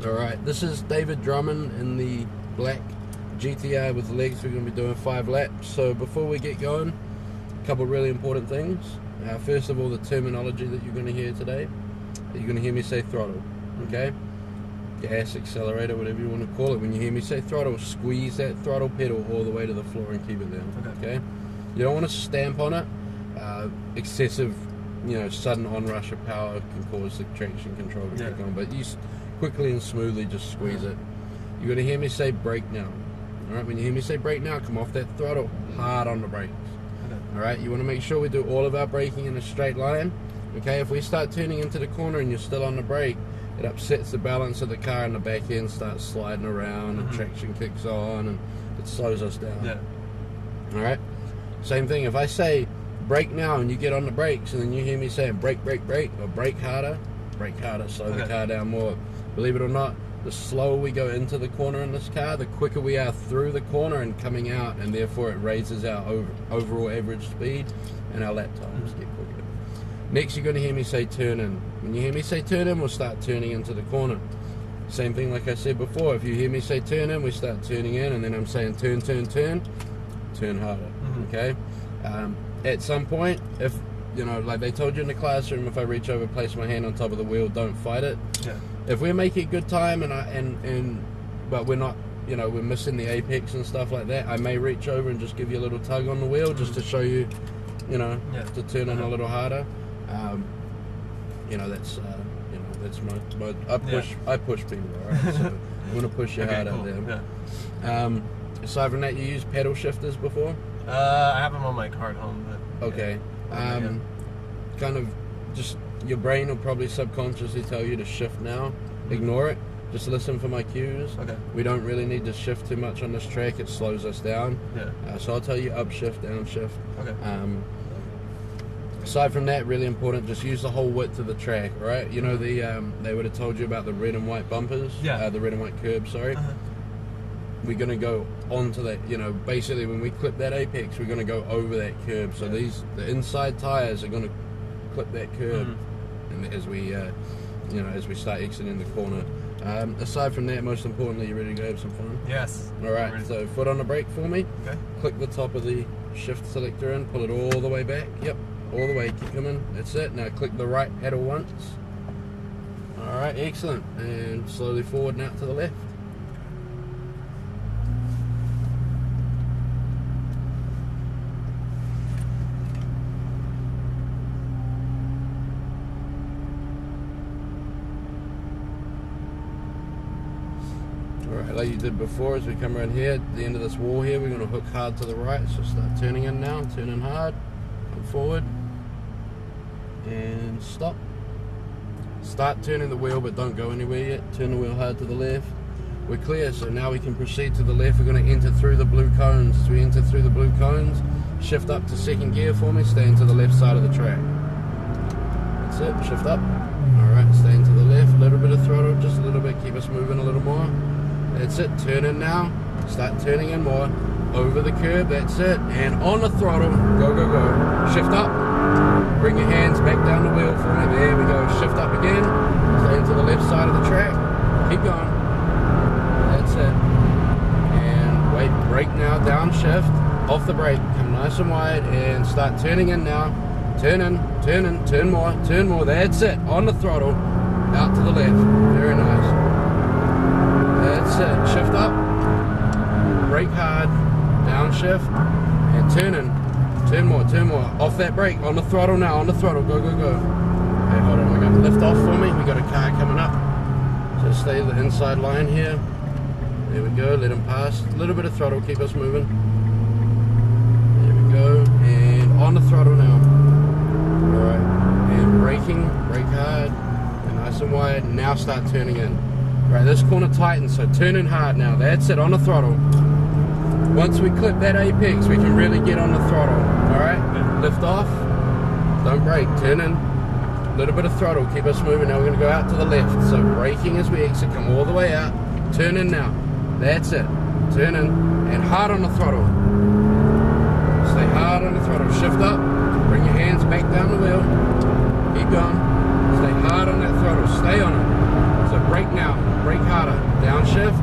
Alright, this is David Drummond in the black GTR with legs. We're going to be doing 5 laps. So before we get going, a couple of really important things. First of all, the terminology that you're going to hear today. You're going to hear me say throttle, okay? Gas, accelerator, whatever you want to call it. When you hear me say throttle, squeeze that throttle pedal all the way to the floor and keep it down, okay? You don't want to stamp on it. Excessive, sudden onrush of power can cause the traction control to kick on, but you quickly and smoothly just squeeze it. You're going to hear me say brake now. Alright, when you hear me say brake now, come off that throttle hard on the brakes. Alright, you want to make sure we do all of our braking in a straight line. Okay, if we start turning into the corner and you're still on the brake, it upsets the balance of the car and the back end starts sliding around and traction kicks on and it slows us down. Alright, same thing, if I say brake now and you get on the brakes and then you hear me saying brake, brake, brake, or brake harder, slow the car down more. Believe it or not, the slower we go into the corner in this car, the quicker we are through the corner and coming out, and therefore it raises our overall average speed and our lap times get quicker. Next, you're going to hear me say turn in. When you hear me say turn in, we'll start turning into the corner. Same thing like I said before, if you hear me say turn in, we start turning in, and then I'm saying turn, turn, turn, turn harder, okay? At some point, if, like they told you in the classroom, if I reach over, place my hand on top of the wheel, don't fight it. If we're making good time but we're not, we're missing the apex and stuff like that, I may reach over and just give you a little tug on the wheel just to show you, to turn in a little harder. That's my I push people, alright? So I'm gonna push you hard out there. Aside from that, you use pedal shifters before? I have them on my car at home, but okay. Kind of just your brain will probably subconsciously tell you to shift now. Ignore it. Just listen for my cues. We don't really need to shift too much on this track. It slows us down. So I'll tell you upshift, downshift. Aside from that, really important, just use the whole width of the track, right? They would have told you about the red and white bumpers, the red and white curb, sorry. We're going to go onto that, basically when we clip that apex, we're going to go over that curb. So the inside tires are going to clip that curb and as we start exiting the corner. Aside from that, most importantly, you ready to go have some fun? Yes. Alright, so foot on the brake for me. Click the top of the shift selector in, pull it all the way back. Yep, all the way, keep coming. That's it. Now click the right pedal once. Alright, excellent. And slowly forward and out to the left. Alright, like you did before, as we come around here, at the end of this wall here, we're going to hook hard to the right, so start turning in now, turn in hard, come forward, and stop. Start turning the wheel, but don't go anywhere yet, turn the wheel hard to the left. We're clear, so now we can proceed to the left. We're going to enter through the blue cones. As we enter through the blue cones, shift up to second gear for me, stay into the left side of the track. That's it, shift up. Alright, stay into the left, a little bit of throttle, just a little bit, keep us moving a little more. That's it, turn in now, start turning in more, over the curb, that's it, and on the throttle, go, go, go, shift up, bring your hands back down the wheel for me, there we go, shift up again, stay into the left side of the track, keep going, that's it, and wait, brake now, downshift, off the brake, come nice and wide, and start turning in now, turn in, turn more, that's it, on the throttle, out to the left, very nice. That's it, shift up, brake hard, downshift, and turn in, turn more, off that brake, on the throttle now, on the throttle, go, go, go. Okay, hold on, we got lift off for me, we got a car coming up, so stay the inside line here, there we go, let him pass, a little bit of throttle, keep us moving, there we go, and on the throttle now, alright, and braking, brake hard, and nice and wide, now start turning in. Right, this corner tightens, so turn in hard now. That's it, on the throttle. Once we clip that apex, we can really get on the throttle. Alright, lift off, don't brake, turn in, a little bit of throttle, keep us moving. Now we're going to go out to the left. So braking as we exit, come all the way out, turn in now. That's it, turn in, and hard on the throttle. Stay hard on the throttle, shift up, bring your hands back down the wheel, keep going, stay hard on that throttle, stay on it. So brake brake now, brake harder, downshift,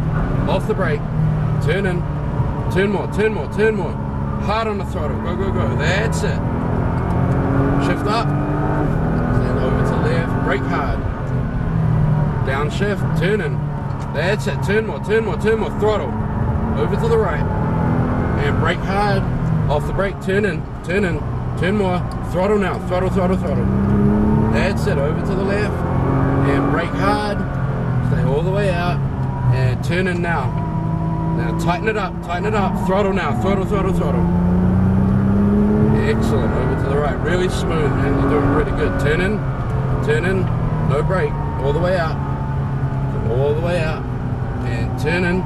off the brake, turn in, turn more, turn more, turn more, hard on the throttle, go, go, go, that's it. Shift up, then over to left, brake hard, downshift, turn in, that's it, turn more, turn more, turn more, throttle, over to the right, and brake hard, off the brake, turn in, turn more, throttle now, throttle, throttle, throttle, that's it, over to the left, and brake hard, stay all the way out, and turn in now. Now tighten it up, throttle now, throttle, throttle, throttle. Excellent, over to the right, really smooth, man, you're doing pretty good. Turn in, no brake, all the way out, all the way out, and turn in,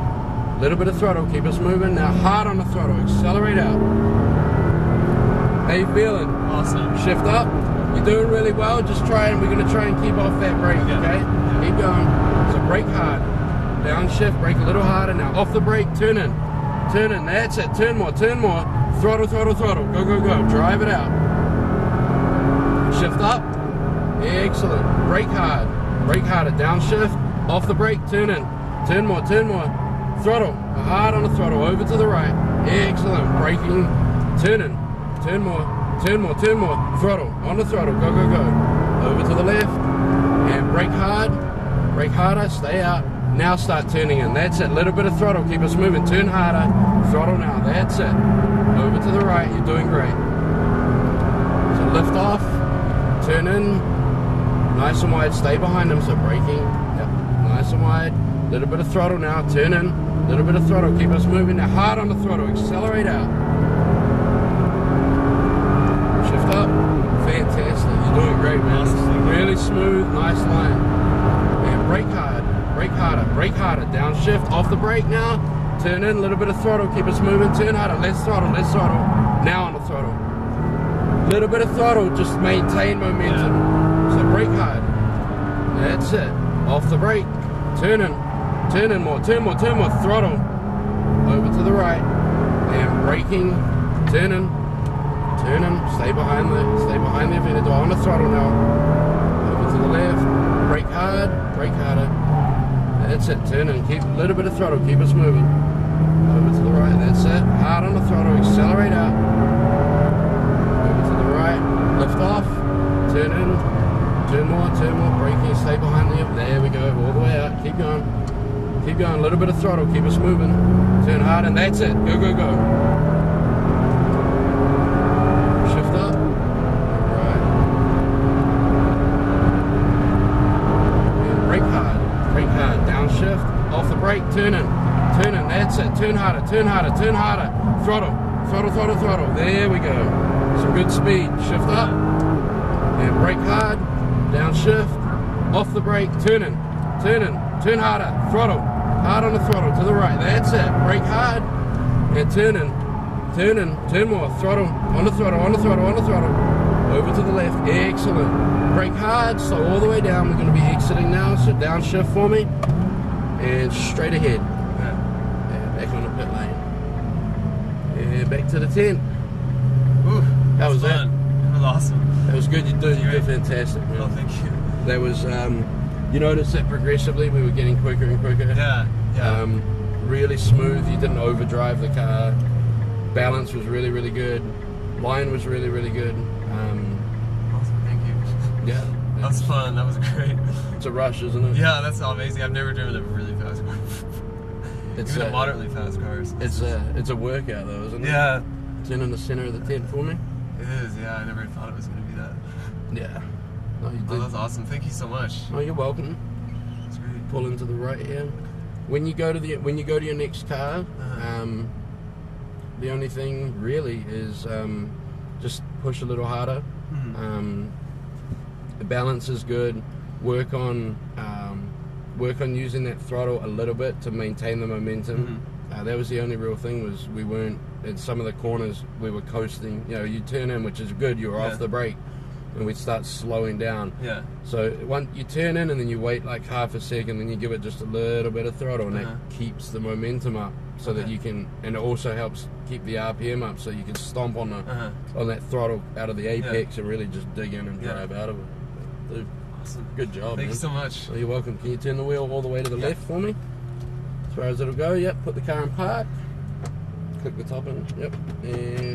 little bit of throttle, keep us moving. Now hard on the throttle, accelerate out. How you feeling? Awesome. Shift up. You're doing really well. Just we're going to try and keep off that brake, okay? Yeah. Keep going. So brake hard. Downshift, brake a little harder. Now off the brake, turn in. That's it. Turn more. Throttle, throttle, throttle. Go, go, go. Drive it out. Shift up. Excellent. Brake hard. Brake harder. Downshift. Off the brake, turn in. Turn more. Throttle. Hard on the throttle. Over to the right. Excellent. Braking. Turn in. Turn more. Throttle, on the throttle, go, go, go. Over to the left, and brake hard, brake harder, stay out. Now start turning in, that's it, little bit of throttle, keep us moving, turn harder, throttle now, that's it. Over to the right, you're doing great. So lift off, turn in, nice and wide, stay behind them, so braking, yep, nice and wide. Little bit of throttle now, turn in, little bit of throttle, keep us moving, now hard on the throttle, accelerate out. Up, fantastic, you're doing great, man. Really smooth, nice line. And brake harder, downshift, off the brake now, turn in, a little bit of throttle, keep us moving, turn harder, less throttle, now on the throttle. Little bit of throttle, just maintain momentum. Yeah. So brake hard, that's it, off the brake, turn in more, throttle, over to the right, and braking, turn in, stay behind the inverter door, on the throttle now, over to the left, brake harder, that's it, turn in, keep a little bit of throttle, keep us moving, over to the right, that's it, hard on the throttle, accelerate out, over to the right, lift off, turn in, turn more, braking, stay behind the, there we go, all the way out, keep going, a little bit of throttle, keep us moving, turn hard, and that's it, go, go, go. Brake, turn in, that's it, turn harder, throttle, there we go, some good speed, shift up, and brake hard, downshift, off the brake, turn harder, throttle, hard on the throttle, to the right, that's it, brake hard, and turn more, throttle, on the throttle, over to the left, excellent, brake hard, slow all the way down, we're going to be exiting now, so downshift for me, and straight ahead. Yeah, back on the pit lane. And back to the tent. Ooh, how was that? That was awesome. That was good. You did fantastic, man. Oh, thank you. That was, you noticed that progressively we were getting quicker and quicker. Yeah. Really smooth. You didn't overdrive the car. Balance was really, really good. Line was really, really good. Awesome. Thank you. Yeah. That was fun. That was great. It's a rush, isn't it? Yeah, that's amazing. I've never driven a really fast car. It's even a moderately fast cars. It's a workout though, isn't it? Yeah. It's in the center of the tent for me. It is. Yeah, I never thought it was going to be that. Yeah. No, you did. Oh, that's awesome. Thank you so much. Oh, you're welcome. That's great. Pull into the right here. When you go to your next car, the only thing really is just push a little harder. Mm-hmm. The balance is good. Work on using that throttle a little bit to maintain the momentum. Mm-hmm. That was the only real thing, was we weren't in some of the corners, we were coasting. You know, you turn in, which is good, you're off the brake, and we'd start slowing down. Yeah. So once you turn in and then you wait like half a second, then you give it just a little bit of throttle, and that keeps the momentum up, so that you can, and it also helps keep the RPM up, so you can stomp on the on that throttle out of the apex and really just dig in and drive out of it. Dude, Awesome. Good job, Thank man. you so much. Well, you're welcome. Can you turn the wheel all the way to the Yeah. left for me? As far as it'll go, yep. Put the car in park. Click the top in, yep. And